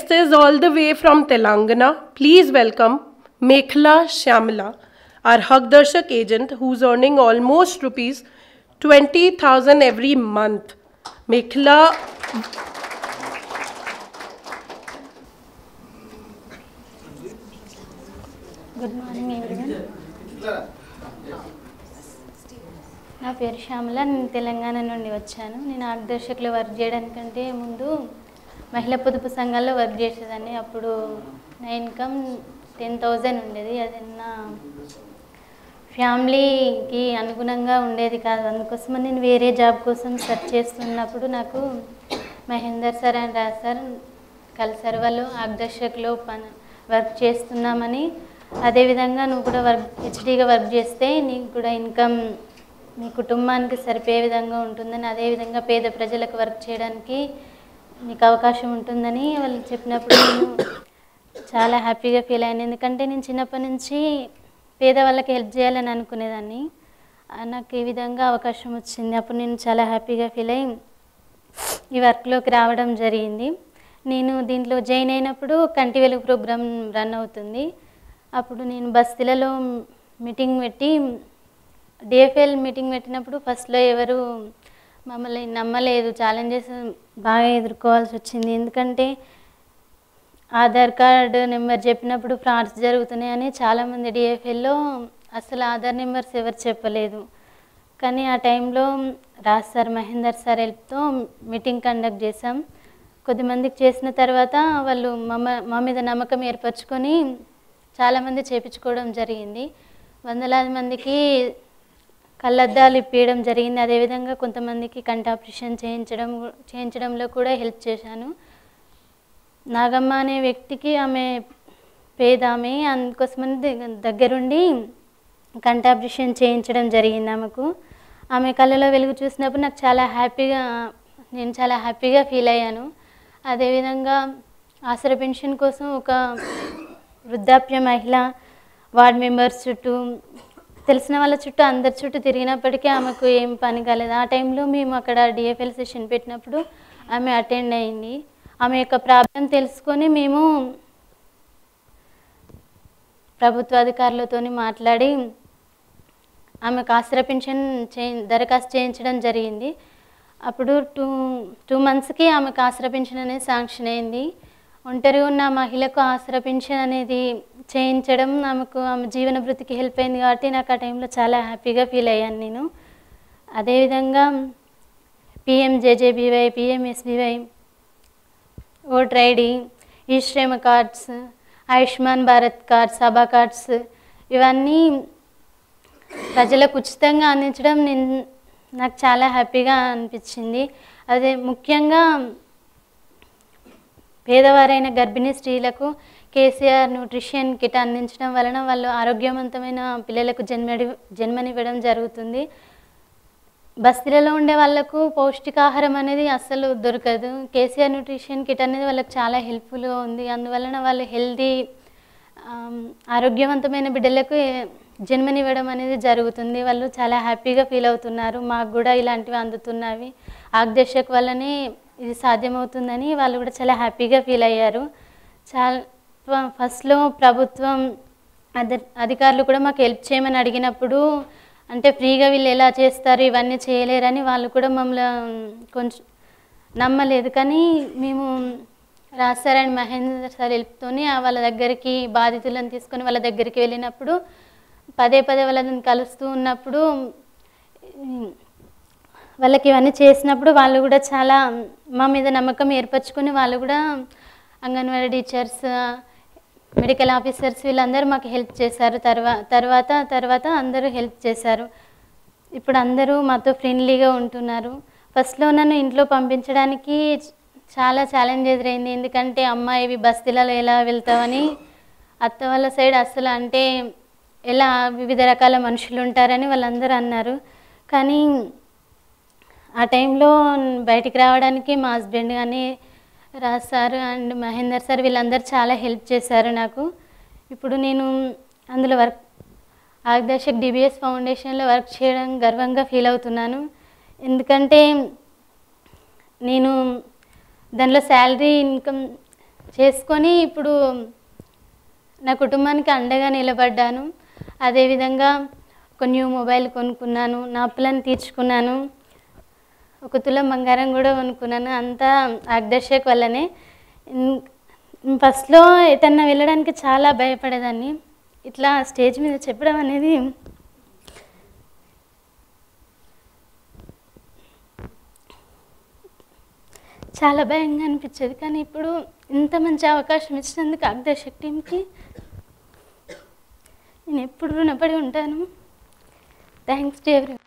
guest is all the way from Telangana. Please welcome Mekhla Shyamala, our Haq Darshak agent who's earning almost rupees 20,000 every month. Mekhla. Good morning everyone. నా పేరు శ్యామల. నేను తెలంగాణ నుండి వచ్చాను. నేను Haq దర్శక్లో work చేయడానికంటే ముందు మహిళా పొదుపు సంఘాల్లో వర్క్ చేసేదాన్ని. అప్పుడు నా ఇన్కమ్ 10,000 ఉండేది. అది నా ఫ్యామిలీకి అనుగుణంగా ఉండేది కాదు. అందుకోసం నేను వేరే జాబ్ కోసం సెర్చ్ చేస్తున్నప్పుడు నాకు Mahender sir and Raj sir కలిసారు. వాళ్ళు హక్ దర్శక్లో వర్క్ చేస్తున్నామని, అదేవిధంగా నువ్వు కూడా హెచ్డీగా వర్క్ చేస్తే నీకు కూడా ఇన్కమ్ నీ కుటుంబానికి సరిపోయే విధంగా ఉంటుందని, అదేవిధంగా పేద ప్రజలకు వర్క్ చేయడానికి నీకు అవకాశం ఉంటుందని వాళ్ళు చెప్పినప్పుడు నేను చాలా హ్యాపీగా ఫీల్ అయ్యాను. ఎందుకంటే నేను చిన్నప్పటి నుంచి పేదవాళ్ళకి హెల్ప్ చేయాలని అనుకునేదాన్ని. నాకు ఈ విధంగా అవకాశం వచ్చింది. అప్పుడు నేను చాలా హ్యాపీగా ఫీల్ అయ్యి ఈ వర్క్లోకి రావడం జరిగింది. నేను దీంట్లో జాయిన్ అయినప్పుడు కంటి వెలుగు ప్రోగ్రామ్ రన్ అవుతుంది. అప్పుడు నేను బస్తీలలో మీటింగ్ పెట్టి డిఎఫ్ఎల్ మీటింగ్ పెట్టినప్పుడు ఫస్ట్లో ఎవరు మమ్మల్ని నమ్మలేదు. ఛాలెంజెస్ బాగా ఎదుర్కోవాల్సి వచ్చింది. ఎందుకంటే ఆధార్ కార్డు నెంబర్ చెప్పినప్పుడు ఫ్రాడ్స్ జరుగుతున్నాయని చాలామంది డిఎఫ్ఎల్లో అసలు ఆధార్ నెంబర్స్ ఎవరు చెప్పలేదు. కానీ ఆ టైంలో రాజ్ సార్, మహేందర్ సార్ హెల్ప్తో మీటింగ్ కండక్ట్ చేసాం. కొద్దిమందికి చేసిన తర్వాత వాళ్ళు మా మీద నమ్మకం ఏర్పరచుకొని చాలామంది చేయించుకోవడం జరిగింది. వందలాది మందికి కళ్ళద్దాలు ఇప్పించడం జరిగింది. అదేవిధంగా కొంతమందికి కంటి ఆపరేషన్ చేయించడంలో కూడా హెల్ప్ చేశాను. నాగమ్మ అనే వ్యక్తికి ఆమె పేదామె, అందుకోసమని దగ్గరుండి కంటి ఆపరేషన్ చేయించడం జరిగింది ఆమెకు. ఆమె కళ్ళలో వెలుగు చూసినప్పుడు నాకు నేను చాలా హ్యాపీగా ఫీల్ అయ్యాను. అదేవిధంగా ఆసరా పెన్షన్ కోసం ఒక వృద్ధాప్య మహిళ వార్డ్ మెంబర్స్ చుట్టూ, తెలిసిన వాళ్ళ చుట్టూ, అందరి చుట్టూ తిరిగినప్పటికీ ఆమెకు ఏం పని కాలేదు. ఆ టైంలో మేము అక్కడ డిఎఫ్ఎల్ సెషన్ పెట్టినప్పుడు ఆమె అటెండ్ అయింది. ఆమె యొక్క ప్రాబ్లం తెలుసుకొని మేము ప్రభుత్వ అధికారులతో మాట్లాడి ఆమెకు ఆసరా పెన్షన్ దరఖాస్తు చేయించడం జరిగింది. అప్పుడు టూ మంత్స్కి ఆమెకు ఆసరా పెన్షన్ అనేది శాంక్షన్ అయింది. ఒంటరిగా ఉన్న మహిళకు ఆసరా పెన్షన్ అనేది చేయించడం ఆమెకు ఆమె జీవన భృతికి హెల్ప్ అయింది. కాబట్టి నాకు ఆ టైంలో చాలా హ్యాపీగా ఫీల్ అయ్యాను నేను. అదేవిధంగా పిఎంజేజేబీవై, పిఎంఎస్బీవై, ఓటర్ ఐడి, ఈ శ్రమ కార్డ్స్, ఆయుష్మాన్ భారత్ కార్డ్స్, సభా కార్డ్స్ ఇవన్నీ ప్రజలకు ఉచితంగా అందించడం నాకు చాలా హ్యాపీగా అనిపించింది. అదే ముఖ్యంగా పేదవారైన గర్భిణీ స్త్రీలకు కేసీఆర్ న్యూట్రిషన్ కిట్ అందించడం వలన వాళ్ళు ఆరోగ్యవంతమైన పిల్లలకు జన్మనివ్వడం జరుగుతుంది. బస్తీలలో ఉండే వాళ్ళకు పౌష్టికాహారం అనేది అస్సలు దొరకదు. కేసీఆర్ న్యూట్రిషన్ కిట్ అనేది వాళ్ళకి చాలా హెల్ప్ఫుల్గా ఉంది. అందువలన వాళ్ళు హెల్దీ ఆరోగ్యవంతమైన బిడ్డలకు జన్మనివ్వడం అనేది జరుగుతుంది. వాళ్ళు చాలా హ్యాపీగా ఫీల్ అవుతున్నారు. మాకు కూడా ఇలాంటివి అందుతున్నవి హక్ దర్శక్ వల్లనే ఇది సాధ్యమవుతుందని వాళ్ళు కూడా చాలా హ్యాపీగా ఫీల్ అయ్యారు. ఫస్ట్లో ప్రభుత్వం అధికారులు కూడా మాకు హెల్ప్ చేయమని అడిగినప్పుడు, అంటే ఫ్రీగా వీళ్ళు ఎలా చేస్తారు, ఇవన్నీ చేయలేరని వాళ్ళు కూడా మమ్మల్ని కొంచెం నమ్మలేదు. కానీ మేము Raj sir and Mahender sir హెల్ప్తోని వాళ్ళ దగ్గరికి బాధితులను తీసుకొని వాళ్ళ దగ్గరికి వెళ్ళినప్పుడు పదే వాళ్ళని కలుస్తూ ఉన్నప్పుడు వాళ్ళకి ఇవన్నీ చేసినప్పుడు వాళ్ళు కూడా చాలా మా మీద నమ్మకం ఏర్పరచుకొని వాళ్ళు కూడా అంగన్వాడీ టీచర్స్, మెడికల్ ఆఫీసర్స్ వీళ్ళందరూ మాకు హెల్ప్ చేశారు. తర్వాత అందరూ హెల్ప్ చేశారు. ఇప్పుడు అందరూ మాతో ఫ్రెండ్లీగా ఉంటున్నారు. ఫస్ట్లో నన్ను ఇంట్లో పంపించడానికి చాలా ఛాలెంజ్ ఎదురైంది. ఎందుకంటే అమ్మాయివి బస్తీలలో ఎలా వెళ్తావని అత్త వాళ్ళ సైడ్ అసలు అంటే ఎలా వివిధ రకాల మనుషులు ఉంటారని వాళ్ళందరూ అన్నారు. కానీ ఆ టైంలో బయటికి రావడానికి మా హస్బెండ్ కానీ Raj sir and Mahender sir వీళ్ళందరూ చాలా హెల్ప్ చేశారు నాకు. ఇప్పుడు నేను అందులో హక్ దర్శక్ డిబిఎస్ ఫౌండేషన్లో వర్క్ చేయడం గర్వంగా ఫీల్ అవుతున్నాను. ఎందుకంటే నేను దానిలో శాలరీ ఇన్కమ్ చేసుకొని ఇప్పుడు నా కుటుంబానికి అండగా నిలబడ్డాను. అదేవిధంగా ఒక న్యూ మొబైల్ కొనుక్కున్నాను, నా అప్పులను తీర్చుకున్నాను, 1 తులం బంగారం కూడా కొనుక్కున్నాను. అంతా ఆగ్దర్శక్ వల్లనే. ఫస్ట్లో ఎటన్నా వెళ్ళడానికి చాలా భయపడేదాన్ని. ఇట్లా స్టేజ్ మీద చెప్పడం అనేది చాలా భయంగా అనిపించేది. కానీ ఇప్పుడు ఇంత మంచి అవకాశం ఇచ్చినందుకు ఆగ్దర్శక్ టీమ్కి నేను ఎప్పుడు రుణపడి ఉంటాను. Thanks to everyone.